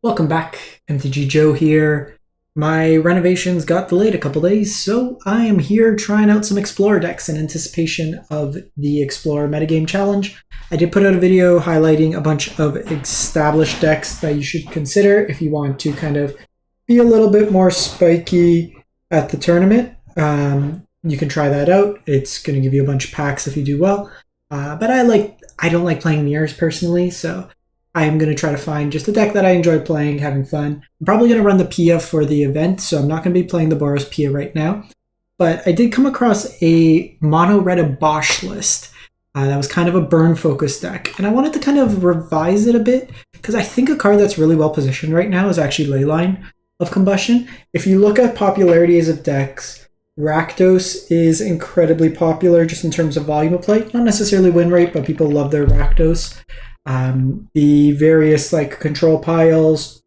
Welcome back, MTG Joe here. My renovations got delayed a couple days, so I am here trying out some Explorer decks in anticipation of the Explorer Metagame Challenge. I did put out a video highlighting a bunch of established decks that you should consider if you want to kind of be a little bit more spiky at the tournament. You can try that out. It's going to give you a bunch of packs if you do well. But I don't like playing mirrors personally, so I am going to try to find just a deck that I enjoy playing, having fun. I'm probably going to run the Pia for the event, so I'm not going to be playing the Boros Pia right now. But I did come across a mono-red Bosch list that was kind of a burn-focused deck. And I wanted to kind of revise it a bit, because I think a card that's really well positioned right now is actually Leyline of Combustion. If you look at popularities of decks, Rakdos is incredibly popular just in terms of volume of play. Not necessarily win rate, but people love their Rakdos. The various control piles,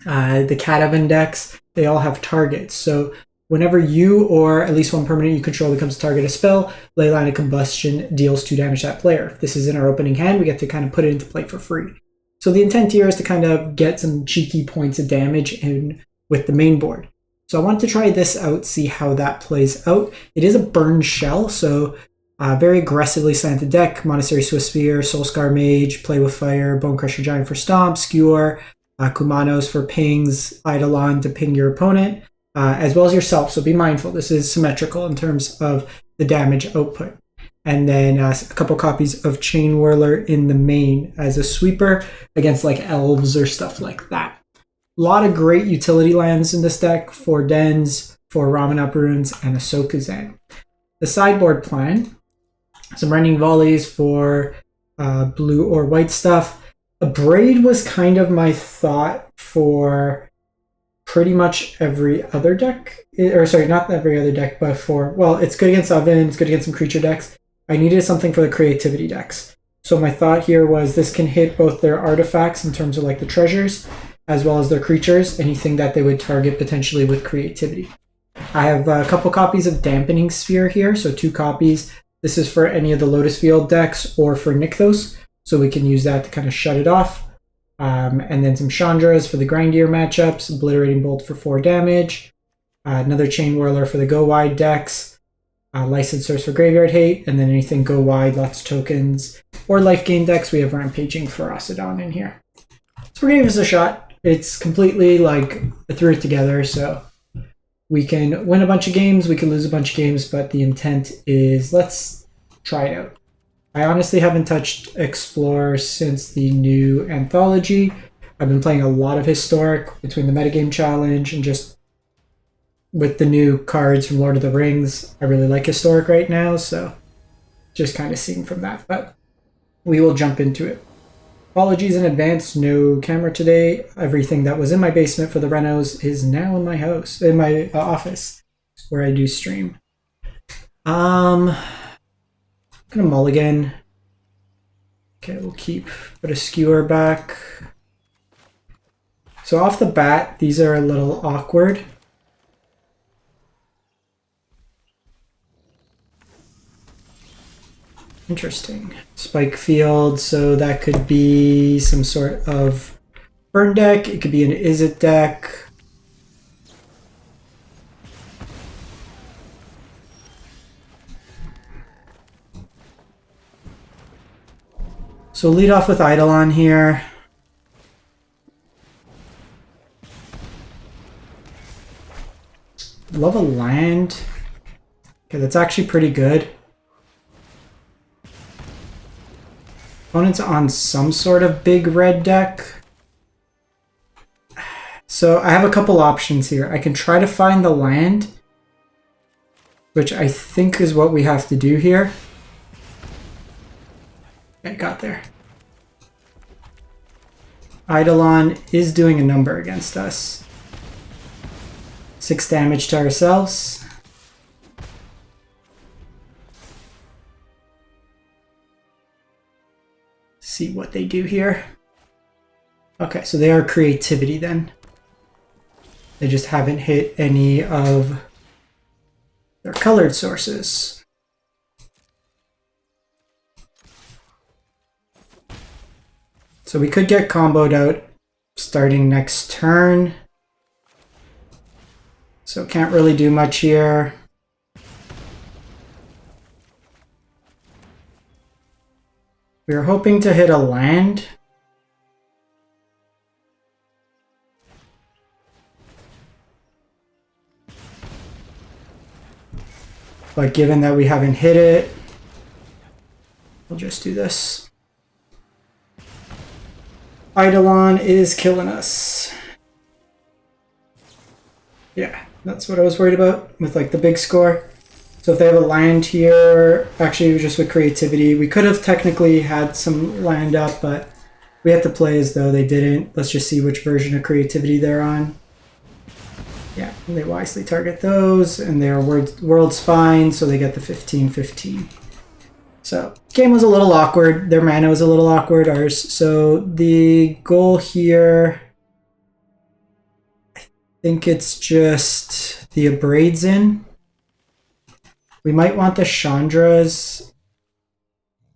the Kakkazan decks, they all have targets. So whenever you or at least one permanent you control becomes a target of spell, Leyline of Combustion deals 2 damage to that player. If this is in our opening hand, we get to kind of put it into play for free. So the intent here is to kind of get some cheeky points of damage in with the main board. So I wanted to try this out, see how that plays out. It is a burn shell, so very aggressively slanted deck. Monastery Swiftspear, Soul-Scar Mage, Play with Fire, Bonecrusher Giant for Stomp, Skewer, Kumanos for pings, Eidolon to ping your opponent, as well as yourself. So be mindful, this is symmetrical in terms of the damage output. And then a couple copies of Chainwhirler in the main as a sweeper against elves or stuff like that. A lot of great utility lands in this deck, 4 Dens, 4 Ramunap Ruins, and a Sokenzan. The sideboard plan, some Rending Volleys for blue or white stuff. A Braid was kind of my thought for pretty much every other deck. Or sorry, not every other deck, but for, well, it's good against Oven, it's good against some creature decks. I needed something for the creativity decks. So my thought here was this can hit both their artifacts in terms of the treasures, as well as their creatures, anything that they would target potentially with creativity. I have a couple copies of Dampening Sphere here, so 2 copies. This is for any of the Lotus Field decks or for Nykthos, so we can use that to kind of shut it off. And then some Chandras for the Grindier matchups, Obliterating Bolt for 4 damage, another Chainwhirler for the Go Wide decks, License Source for Graveyard Hate, and then anything Go Wide, lots of tokens, or Life Gain decks, we have Rampaging Ferocidon in here. So we're going to give this a shot. It's completely I threw it together, so we can win a bunch of games, we can lose a bunch of games, but the intent is let's try it out. I honestly haven't touched Explorer since the new Anthology. I've been playing a lot of Historic between the Metagame Challenge and just with the new cards from Lord of the Rings. I really like Historic right now, so just kind of seeing from that, but we will jump into it. Apologies in advance, no camera today. Everything that was in my basement for the renos is now in my house, in my office, where I do stream. I'm gonna mulligan. Okay, we'll put a Skewer back. So off the bat, these are a little awkward. Interesting. Spike Field, so that could be some sort of burn deck. It could be an Izzet deck. So lead off with Eidolon here. Love a land. Okay, that's actually pretty good. Opponent's on some sort of big red deck. So I have a couple options here. I can try to find the land, which I think is what we have to do here. I got there. Eidolon is doing a number against us. 6 damage to ourselves. See what they do here. Okay, so they are creativity then. They just haven't hit any of their colored sources. So we could get comboed out starting next turn. So can't really do much here. We were hoping to hit a land. But given that we haven't hit it, we'll just do this. Eidolon is killing us. Yeah, that's what I was worried about with like the big score. So if they have a land here, actually just with creativity, we could have technically had some land up, but we had to play as though they didn't. Let's just see which version of creativity they're on. Yeah, they wisely target those, and they're world spine, so they get the 15-15. So game was a little awkward. Their mana was a little awkward, ours. So the goal here, I think it's just the Abrades in. We might want the Chandras,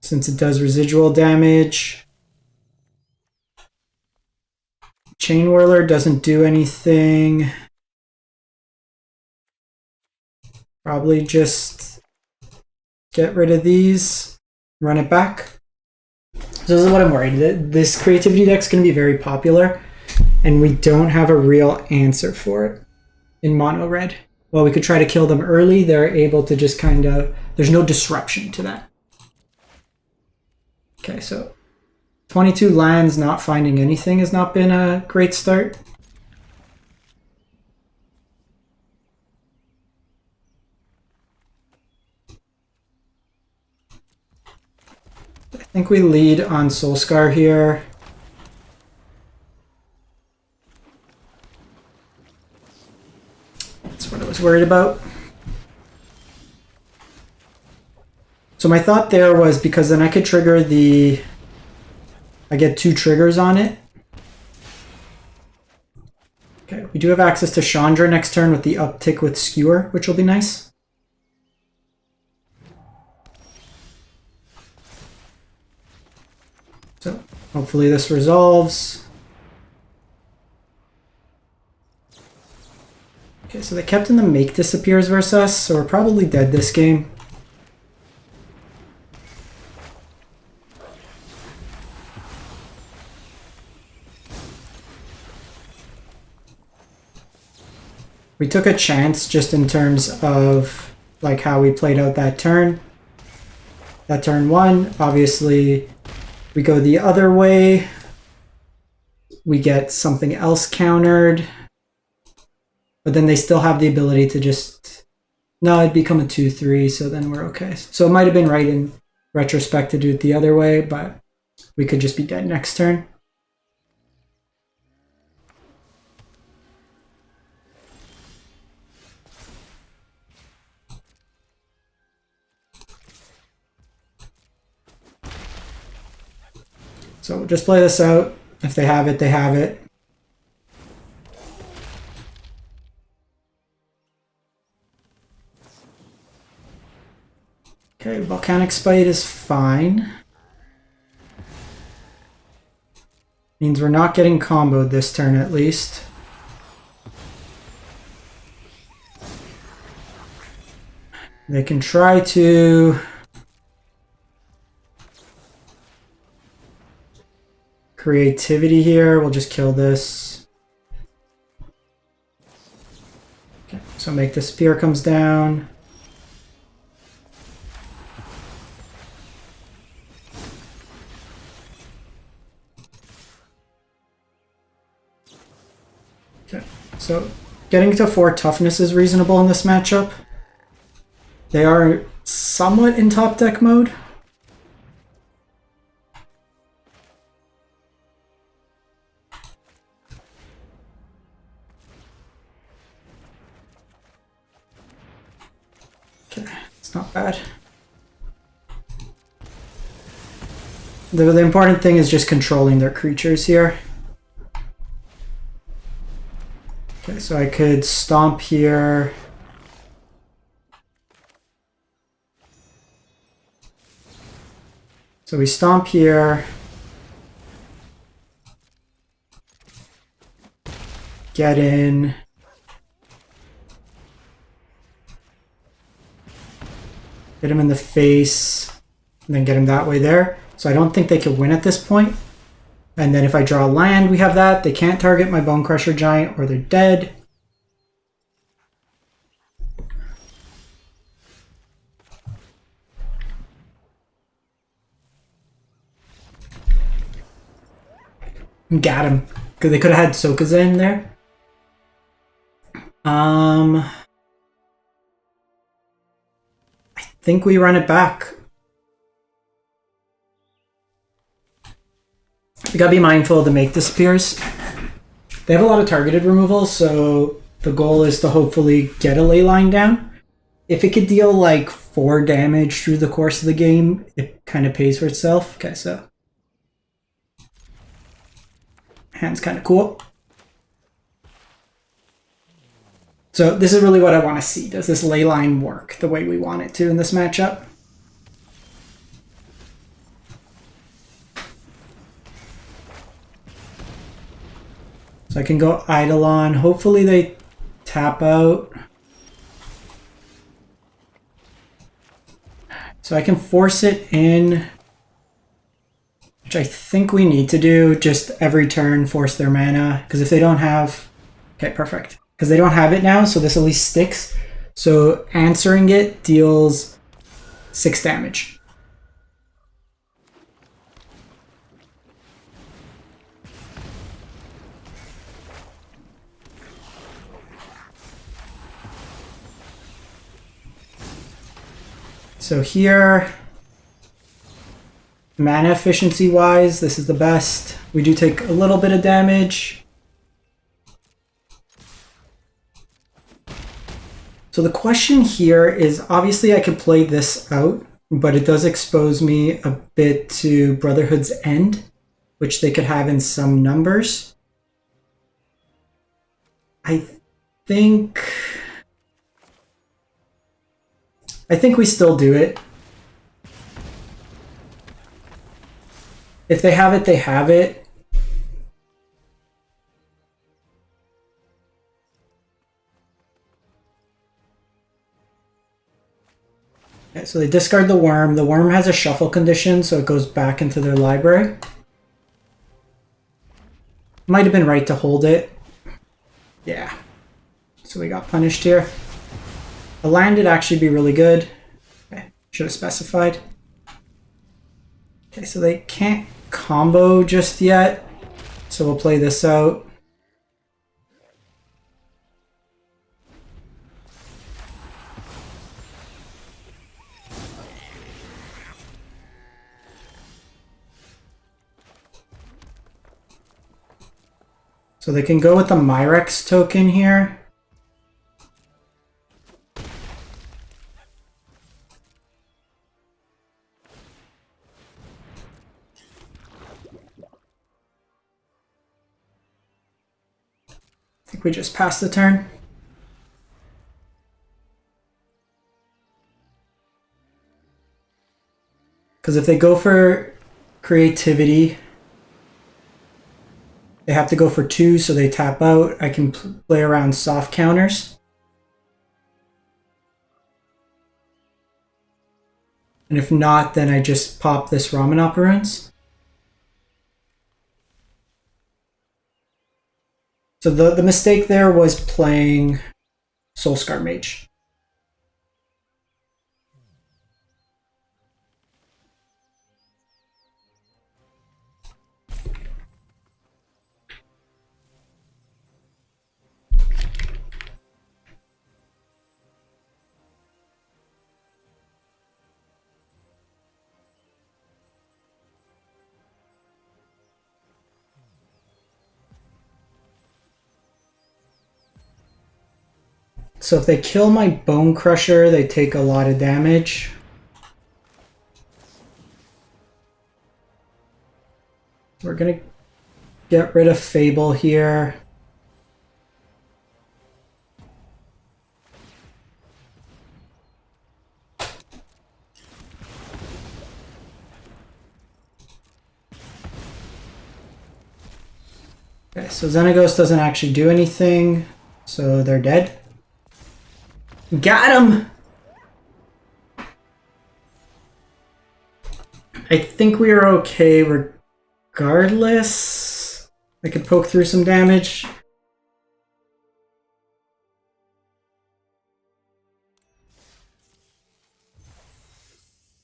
since it does residual damage. Chainwhirler doesn't do anything. Probably just get rid of these, run it back. So this is what I'm worried. This creativity deck's going to be very popular, and we don't have a real answer for it in mono red. Well, we could try to kill them early. They're able to just kind of... There's no disruption to that. Okay, so 22 lands, not finding anything has not been a great start. I think we lead on Soul-Scar here. That's what I was worried about. So my thought there was, because then I could trigger the... I get 2 triggers on it. Okay, we do have access to Chandra next turn with the uptick with Skewer, which will be nice. So hopefully this resolves. Okay, so they kept in the make disappears versus us, so we're probably dead this game. We took a chance just in terms of like how we played out that turn. That turn 1, obviously we go the other way. We get something else countered. But then they still have the ability to just... No, it'd become a 2-3, so then we're okay. So it might have been right in retrospect to do it the other way, but we could just be dead next turn. So we'll just play this out. If they have it, they have it. Okay, Volcanic Spite is fine. Means we're not getting comboed this turn at least. They can try to... creativity here. We'll just kill this. Okay, so make the spear comes down. Okay, so getting to 4 toughness is reasonable in this matchup. They are somewhat in top deck mode. Not bad. The important thing is just controlling their creatures here. Okay, so I could stomp here. So we stomp here. get in. Get him in the face, and then get him that way there. So I don't think they could win at this point. And then if I draw land, we have that. They can't target my Bonecrusher Giant or they're dead. Got him. Because they could have had Sokenzan there. I think we run it back. We gotta be mindful of the make disappears. They have a lot of targeted removal, so the goal is to hopefully get a Leyline down. If it could deal like 4 damage through the course of the game, it kind of pays for itself. Okay, so hand's kind of cool. So this is really what I want to see. Does this Leyline work the way we want it to in this matchup? So I can go Eidolon. Hopefully they tap out. So I can force it in, which I think we need to do. Just every turn force their mana. Because if they don't have... Okay, perfect. Because they don't have it now, so this at least sticks. So answering it deals 6 damage. So here, mana efficiency wise, this is the best. We do take a little bit of damage. So the question here is, obviously I could play this out, but it does expose me a bit to Brotherhood's End, which they could have in some numbers. I think we still do it. If they have it, they have it. Okay, so they discard the worm. The worm has a shuffle condition, so it goes back into their library. Might have been right to hold it. Yeah. So we got punished here. A land would actually be really good. Okay, should have specified. Okay, so they can't combo just yet. So we'll play this out. So they can go with the Myrex token here. I think we just passed the turn. Because if they go for creativity, they have to go for 2, so they tap out. I can play around soft counters. And if not, then I just pop this Ramunap Ruins. So the mistake there was playing Soul-Scar Mage. So if they kill my Bonecrusher, they take a lot of damage. We're gonna get rid of Fable here. Okay, Okay, so Xenagos doesn't actually do anything, so they're dead. Got him! I think we are okay regardless. I could poke through some damage.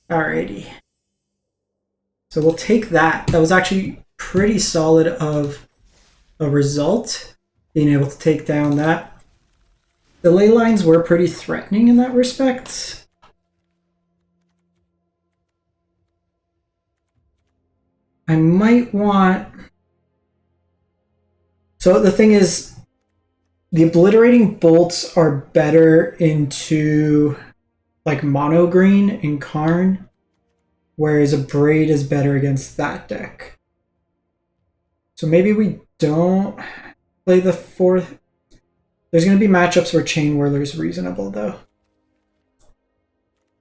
Alrighty. So we'll take that. That was actually pretty solid of a result, being able to take down that. The ley lines were pretty threatening in that respect. I might want... So the thing is, the obliterating bolts are better into like mono green and Karn, whereas a braid is better against that deck. So maybe we don't play the fourth. There's going to be matchups where Chainwhirler is reasonable, though.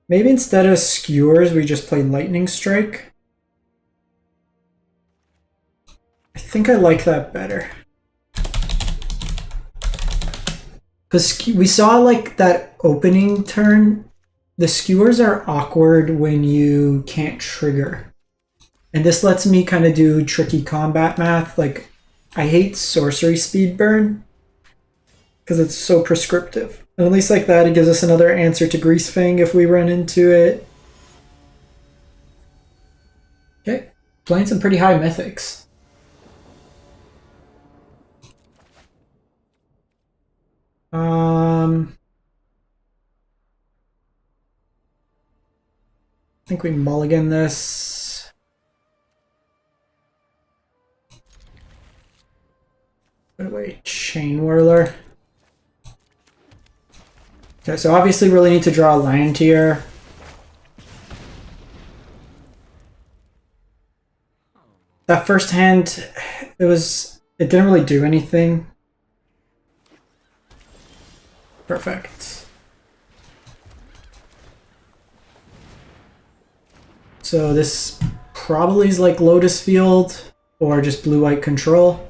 Maybe instead of Skewers, we just play Lightning Strike. I think I like that better. Because we saw like that opening turn, the Skewers are awkward when you can't trigger. And this lets me kind of do tricky combat math. Like, I hate sorcery speed burn because it's so prescriptive. And at least like that, it gives us another answer to Greasefang if we run into it. Okay, playing some pretty high mythics. I think we mulligan this. Put away Chainwhirler. Okay, so obviously really need to draw a land here. That first hand, it didn't really do anything. Perfect. So this probably is like Lotus Field or just blue-white control.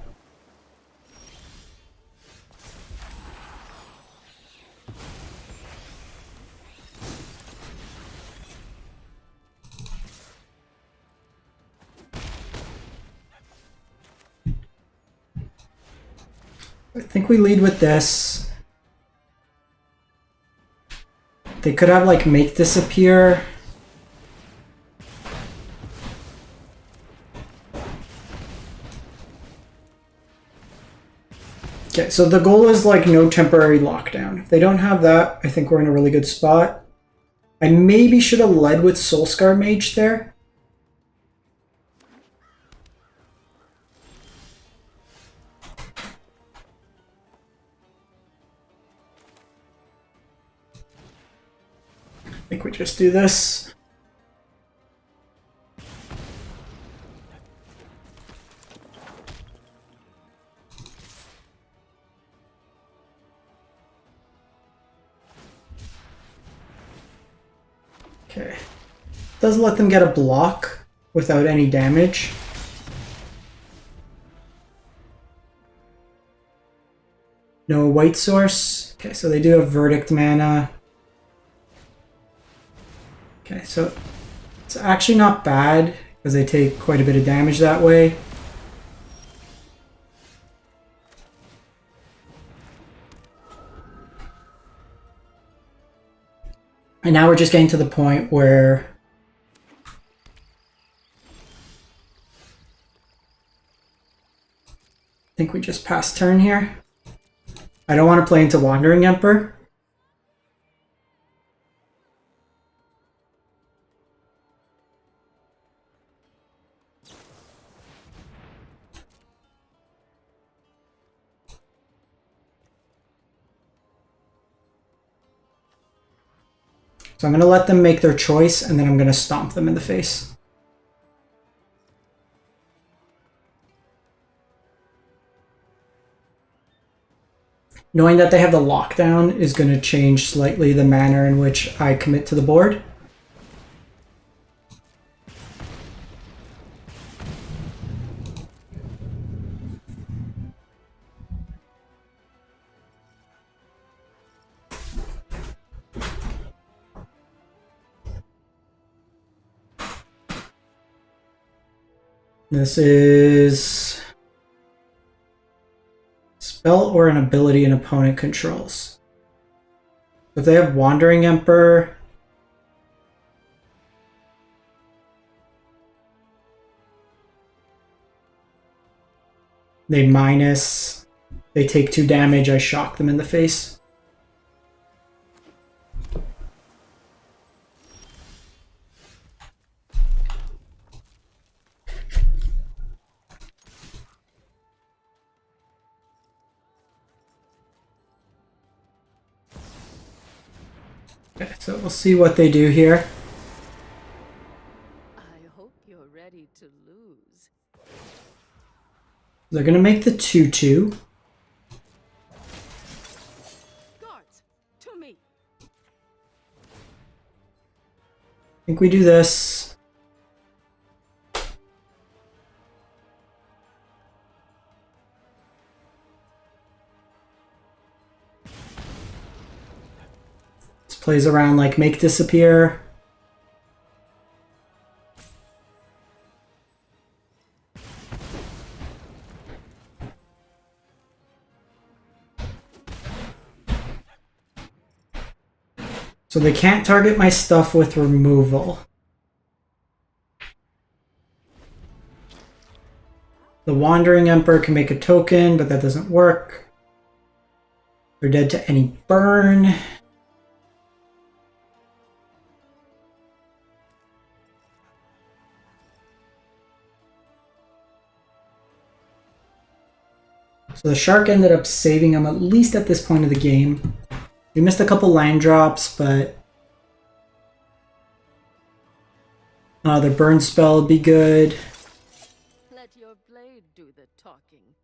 I think we lead with this. They could have like make disappear. Okay, so the goal is like no temporary lockdown. If they don't have that, I think we're in a really good spot. I maybe should have led with Soul-Scar Mage there. I think we just do this. Okay. Does let them get a block without any damage. No white source. Okay, so they do have Verdict mana. Okay, so it's actually not bad because they take quite a bit of damage that way. And now we're just getting to the point where I think we just pass turn here. I don't want to play into Wandering Emperor. So I'm going to let them make their choice, and then I'm going to stomp them in the face. Knowing that they have the lockdown is going to change slightly the manner in which I commit to the board. This is spell or an ability an opponent controls. If they have Wandering Emperor, they minus, they take 2 damage, I shock them in the face. Okay, so we'll see what they do here. I hope you're ready to lose. They're going to make the 2/2. Guards, to me. I think we do this. This plays around like make disappear. So they can't target my stuff with removal. The Wandering Emperor can make a token, but that doesn't work. They're dead to any burn. So the Shark ended up saving them at least at this point of the game. We missed a couple land drops, but their burn spell would be good. Let your blade do the talking.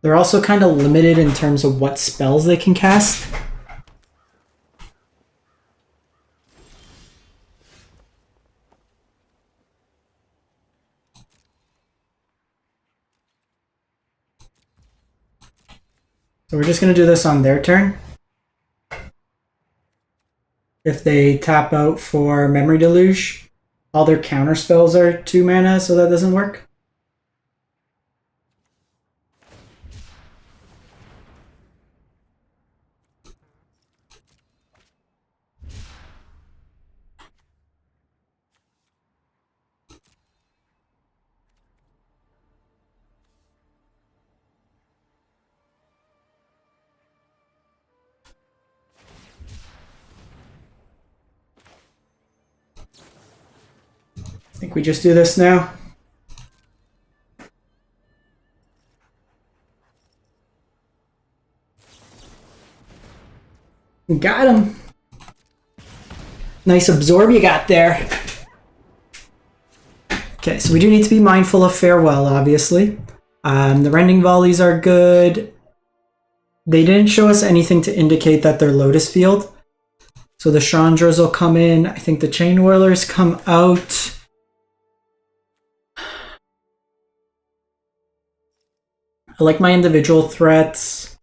They're also kind of limited in terms of what spells they can cast. So we're just going to do this on their turn. If they tap out for Memory Deluge, all their counter spells are 2 mana, so that doesn't work. I think we just do this now. We got him. Nice absorb you got there. Okay, so we do need to be mindful of Farewell, obviously. The Rending Volleys are good. They didn't show us anything to indicate that they're Lotus Field. So the Chandras will come in. I think the Chainwhirlers come out. I like my individual threats.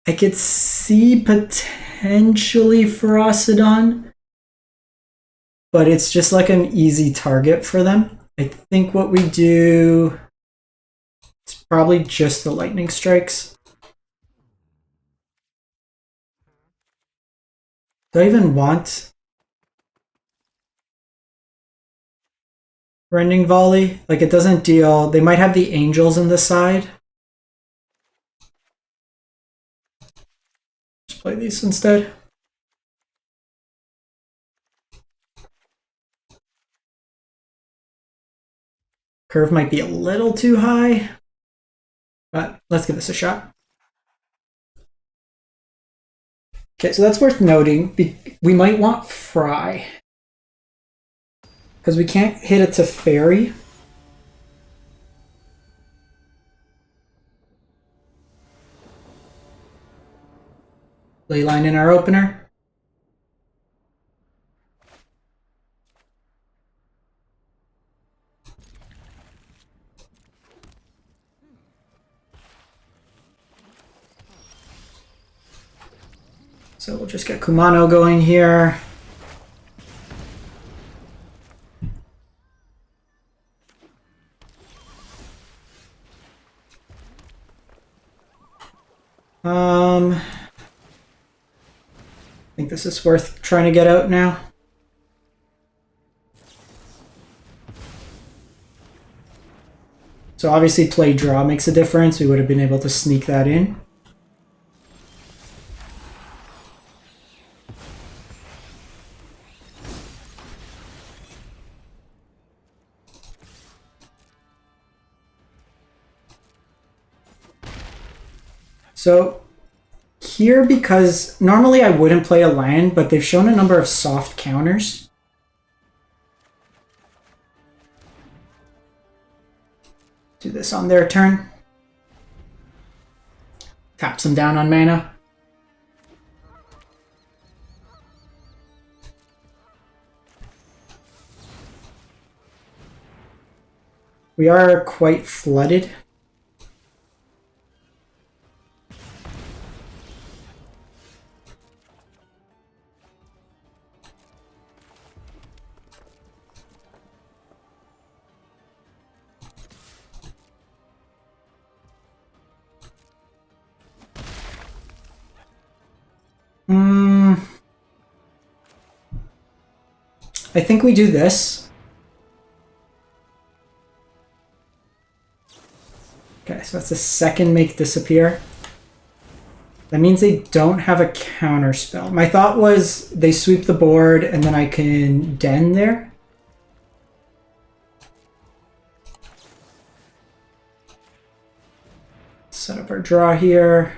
I could see potentially Ferocidon, but it's just like an easy target for them. I think what we do is probably just the Lightning Strikes. Do I even want Rending Volley? Like, it doesn't deal. They might have the Angels in the side. Just play these instead. Curve might be a little too high, but let's give this a shot. Okay, so that's worth noting. We might want Fry, because we can't hit it to Fairy. Leyline in our opener. So we'll just get Kumano going here. I think this is worth trying to get out now. So obviously play draw makes a difference. We would have been able to sneak that in. So here, because normally I wouldn't play a land, but they've shown a number of soft counters. Do this on their turn. Taps them down on mana. We are quite flooded. I think we do this. Okay, so that's the second make disappear. That means they don't have a counter spell. My thought was they sweep the board and then I can den there. Set up our draw here.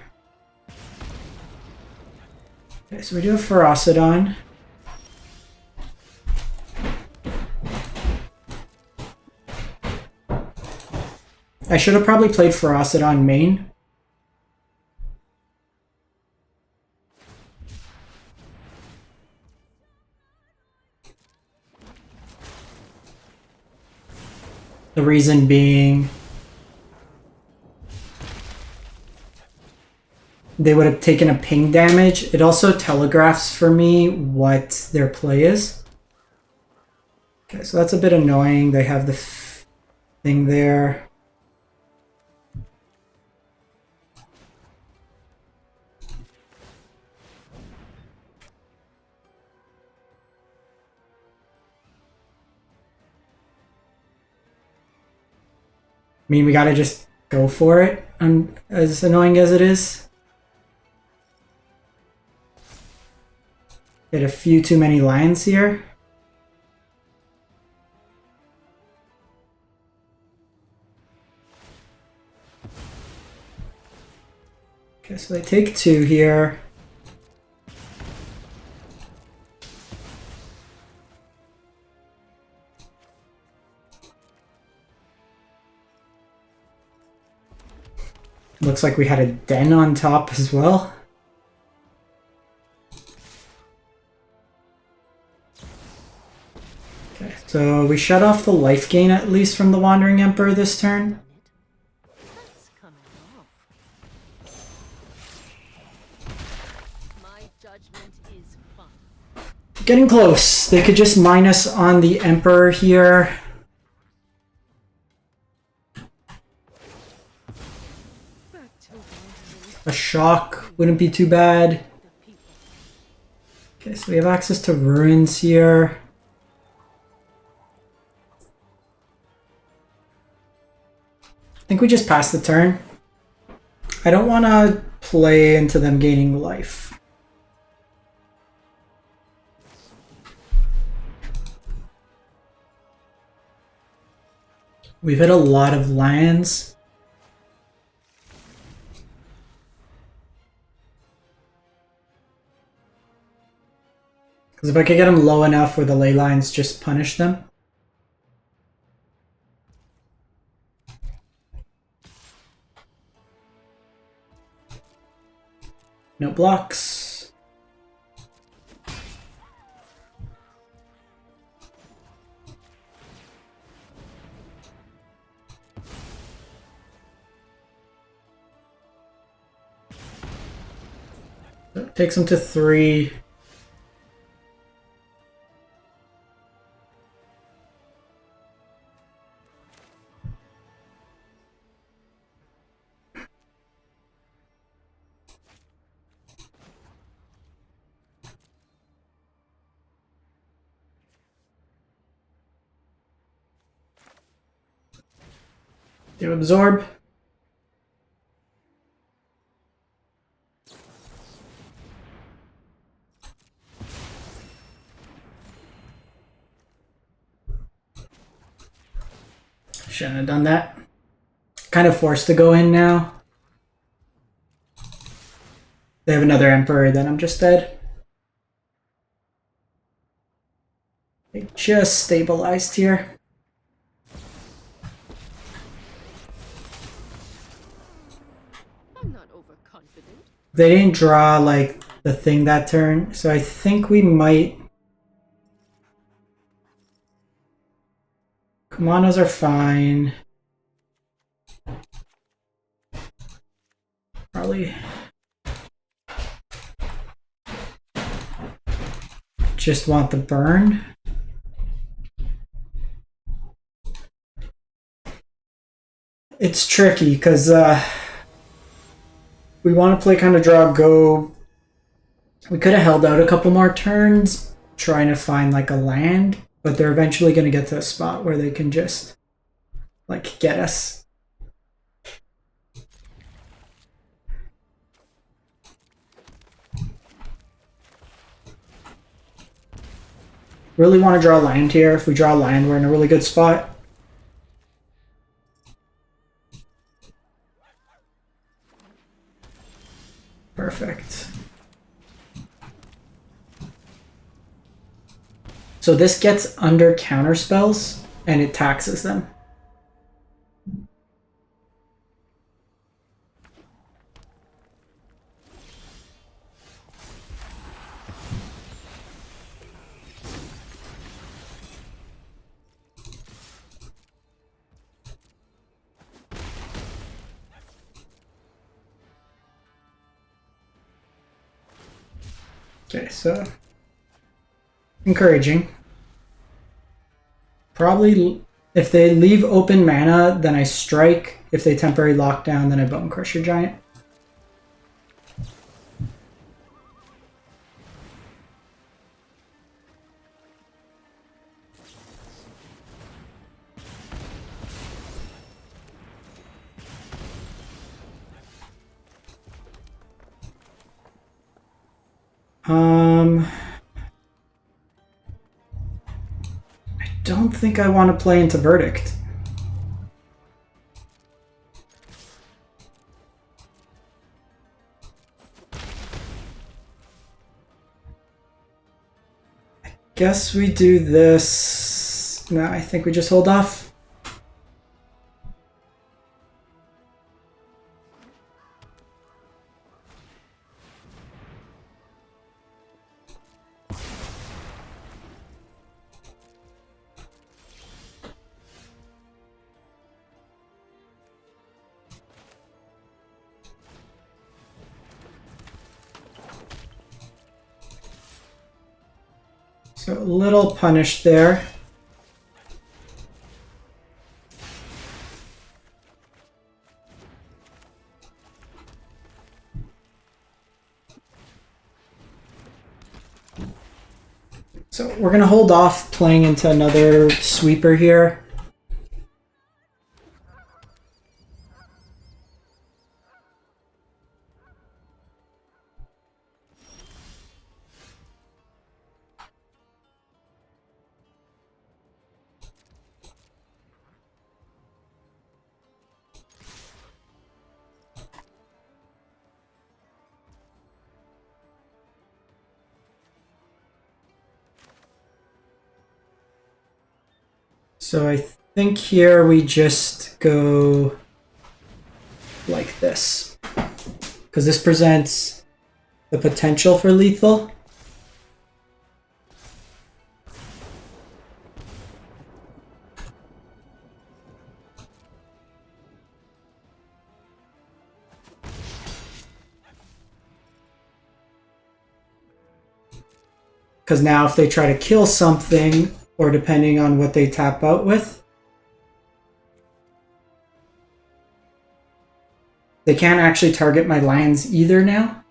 Okay, so we do have Ferocidon. I should have probably played Ferocidon main. The reason being they would have taken a ping damage. It also telegraphs for me what their play is. Okay, so that's a bit annoying. They have the thing there. I mean, we gotta just go for it, as annoying as it is. Get a few too many lands here. Okay, so they take 2 here. Looks like we had a den on top as well. Okay, so we shut off the life gain at least from the Wandering Emperor this turn. That's coming off. My judgment is fine. Getting close. They could just minus on the Emperor here. A shock wouldn't be too bad. Okay, so we have access to ruins here. I think we just pass the turn. I don't want to play into them gaining life. We've hit a lot of lands. Because if I could get them low enough where the ley lines just punish them. No blocks. That takes them to 3. Do absorb. Shouldn't have done that. Kind of forced to go in now. They have another Emperor, then I'm just dead. They just stabilized here. I'm not overconfident. They didn't draw like the thing that turn, so I think we might. Kumanos are fine. Probably just want the burn. It's tricky because we want to play kind of draw go. We could have held out a couple more turns trying to find like a land, but they're eventually going to get to a spot where they can just like get us. Really want to draw land here. If we draw land, we're in a really good spot. Perfect. So this gets under counter spells and it taxes them. Okay, so encouraging. Probably if they leave open mana, then I strike. If they temporary lockdown, then I Bonecrusher Giant. I don't think I want to play into Verdict. I guess we do this. No, I think we just hold off. So a little punish there. So we're going to hold off playing into another sweeper here. So I think here we just go like this, because this presents the potential for lethal. Because now if they try to kill something, or depending on what they tap out with, they can't actually target my lands either now.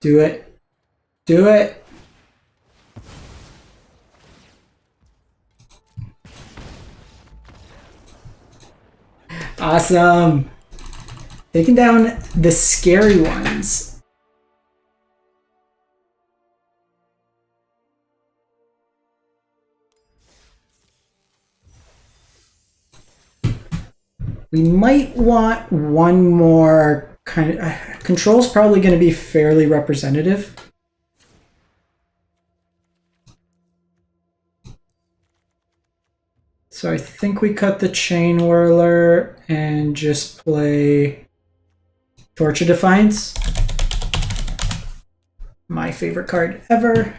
Do it. Do it. Awesome. Taking down the scary ones. We might want one more kind of... Control's probably going to be fairly representative. So I think we cut the Chainwhirler and just play Torch of Defiance. My favorite card ever.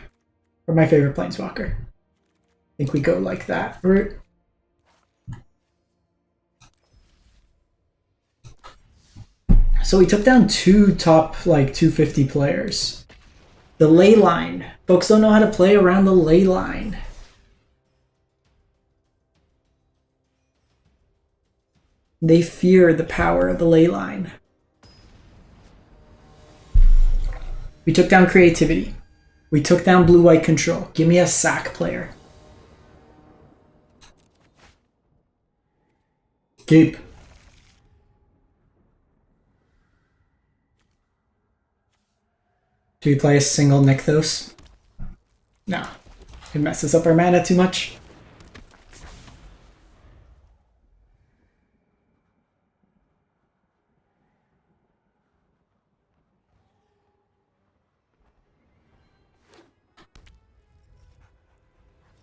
Or my favorite Planeswalker. I think we go like that route. So we took down two top, like, 250 players. The Leyline. Folks don't know how to play around the Leyline. They fear the power of the Leyline. We took down creativity. We took down blue-white control. Give me a sack player. Keep. Do we play a single Nykthos? No. It messes up our mana too much.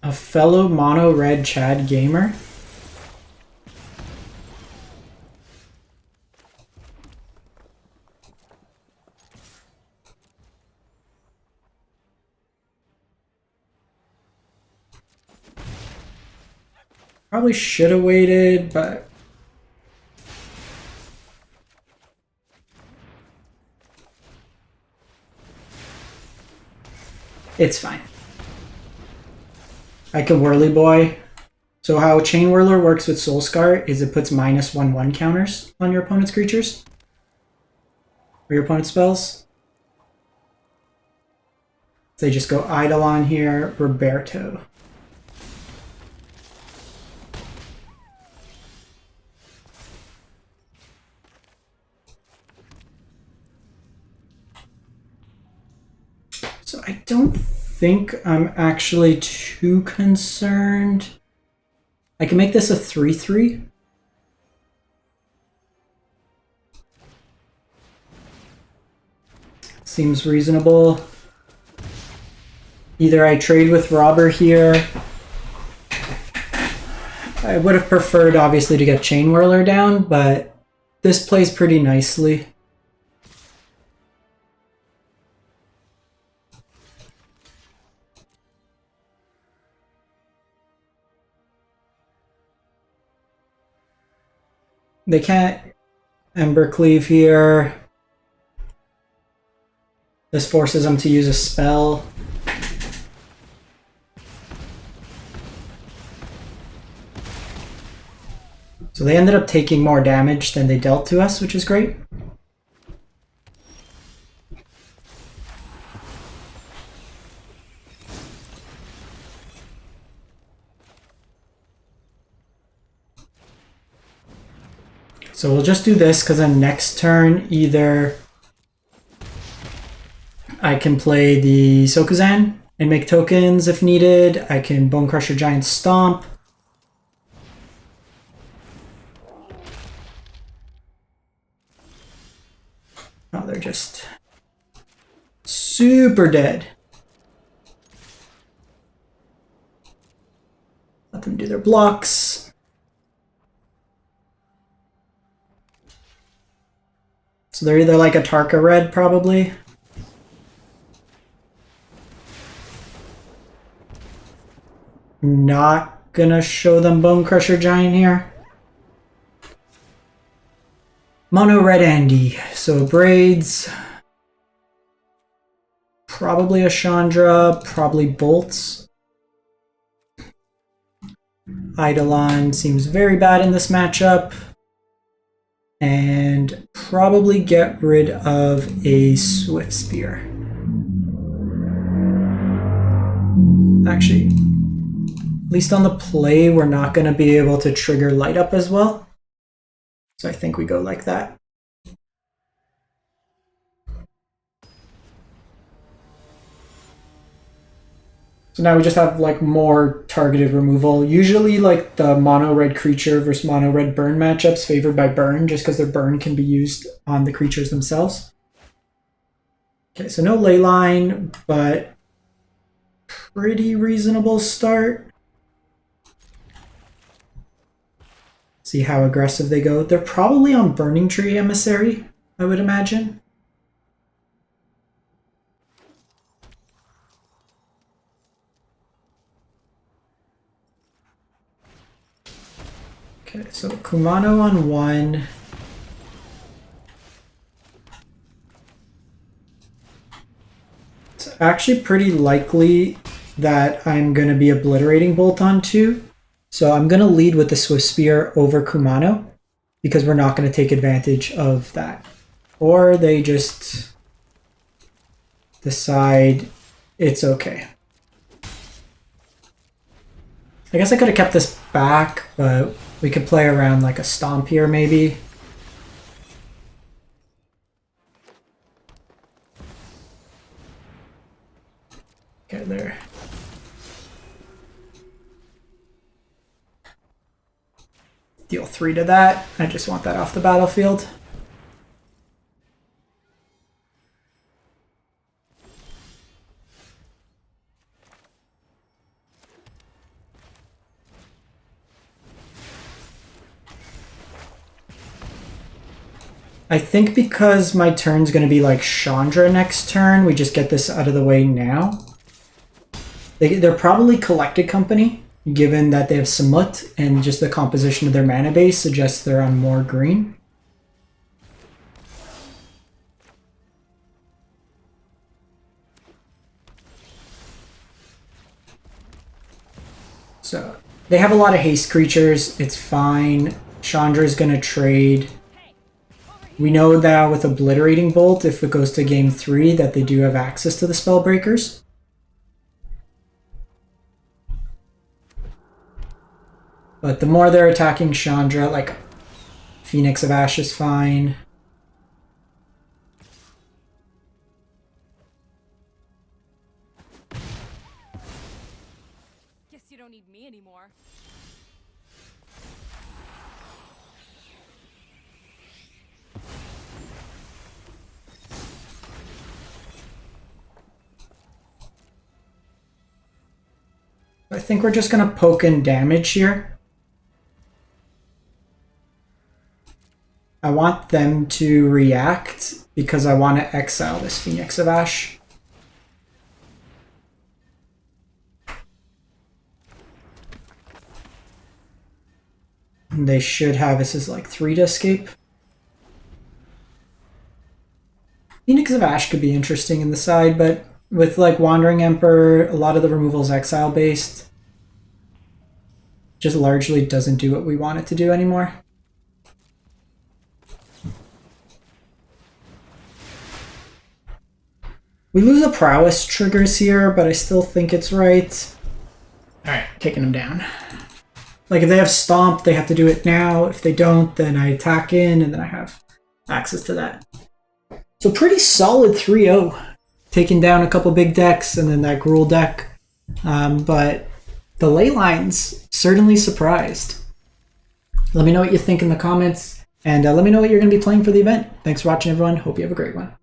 A fellow mono red Chad gamer? Probably should have waited, but it's fine. I can Whirly Boy. So how Chainwhirler works with Soul-Scar is it puts -1/1 counters on your opponent's creatures. Or your opponent's spells. So they just go Eidolon here, Roberto. So I don't think I'm actually too concerned. I can make this a 3/3. Seems reasonable. Either I trade with Robber here. I would have preferred, obviously, to get Chainwhirler down, but this plays pretty nicely. They can't Embercleave here. This forces them to use a spell. So they ended up taking more damage than they dealt to us, which is great. So we'll just do this because then next turn either I can play the Sokenzan and make tokens if needed. I can Bonecrusher Giant Stomp. Oh, they're just super dead. Let them do their blocks. So they're either like a Tarka red, probably. Not gonna show them Bonecrusher Giant here. Mono red Andy. So braids. Probably a Chandra, probably bolts. Eidolon seems very bad in this matchup. And probably get rid of a Swiftspear. Actually, at least on the play, we're not going to be able to trigger light up as well. So I think we go like that. So now we just have like more targeted removal. Usually like the mono red creature versus mono red burn matchups favored by burn just because their burn can be used on the creatures themselves. Okay, so no Leyline, but pretty reasonable start. See how aggressive they go. They're probably on Burning Tree Emissary, I would imagine. Okay, so Kumano on 1. It's actually pretty likely that I'm going to be obliterating Bolt on 2. So I'm going to lead with the Swiftspear over Kumano because we're not going to take advantage of that. Or they just decide it's okay. I guess I could have kept this back, but we could play around like a stomp here maybe. Okay, there. Deal 3 to that. I just want that off the battlefield. I think because my turn's going to be like Chandra next turn, we just get this out of the way now. They're probably Collected Company, given that they have Samut, and just the composition of their mana base suggests they're on more green. So, they have a lot of haste creatures, it's fine. Chandra's going to trade. We know that with Obliterating Bolt, if it goes to game 3, that they do have access to the Spellbreakers. But the more they're attacking Chandra, like Phoenix of Ash is fine. Guess you don't need me anymore. I think we're just going to poke in damage here. I want them to react because I want to exile this Phoenix of Ash. And they should have this as like 3 to escape. Phoenix of Ash could be interesting in the side, but with like Wandering Emperor, a lot of the removal is exile based. Just largely doesn't do what we want it to do anymore. We lose the prowess triggers here, but I still think it's right. Alright, taking them down. Like if they have Stomp, they have to do it now. If they don't, then I attack in, and then I have access to that. So pretty solid 3-0. Taking down a couple big decks, and then that Gruul deck. But the Leylines certainly surprised. Let me know what you think in the comments, and let me know what you're going to be playing for the event. Thanks for watching, everyone. Hope you have a great one.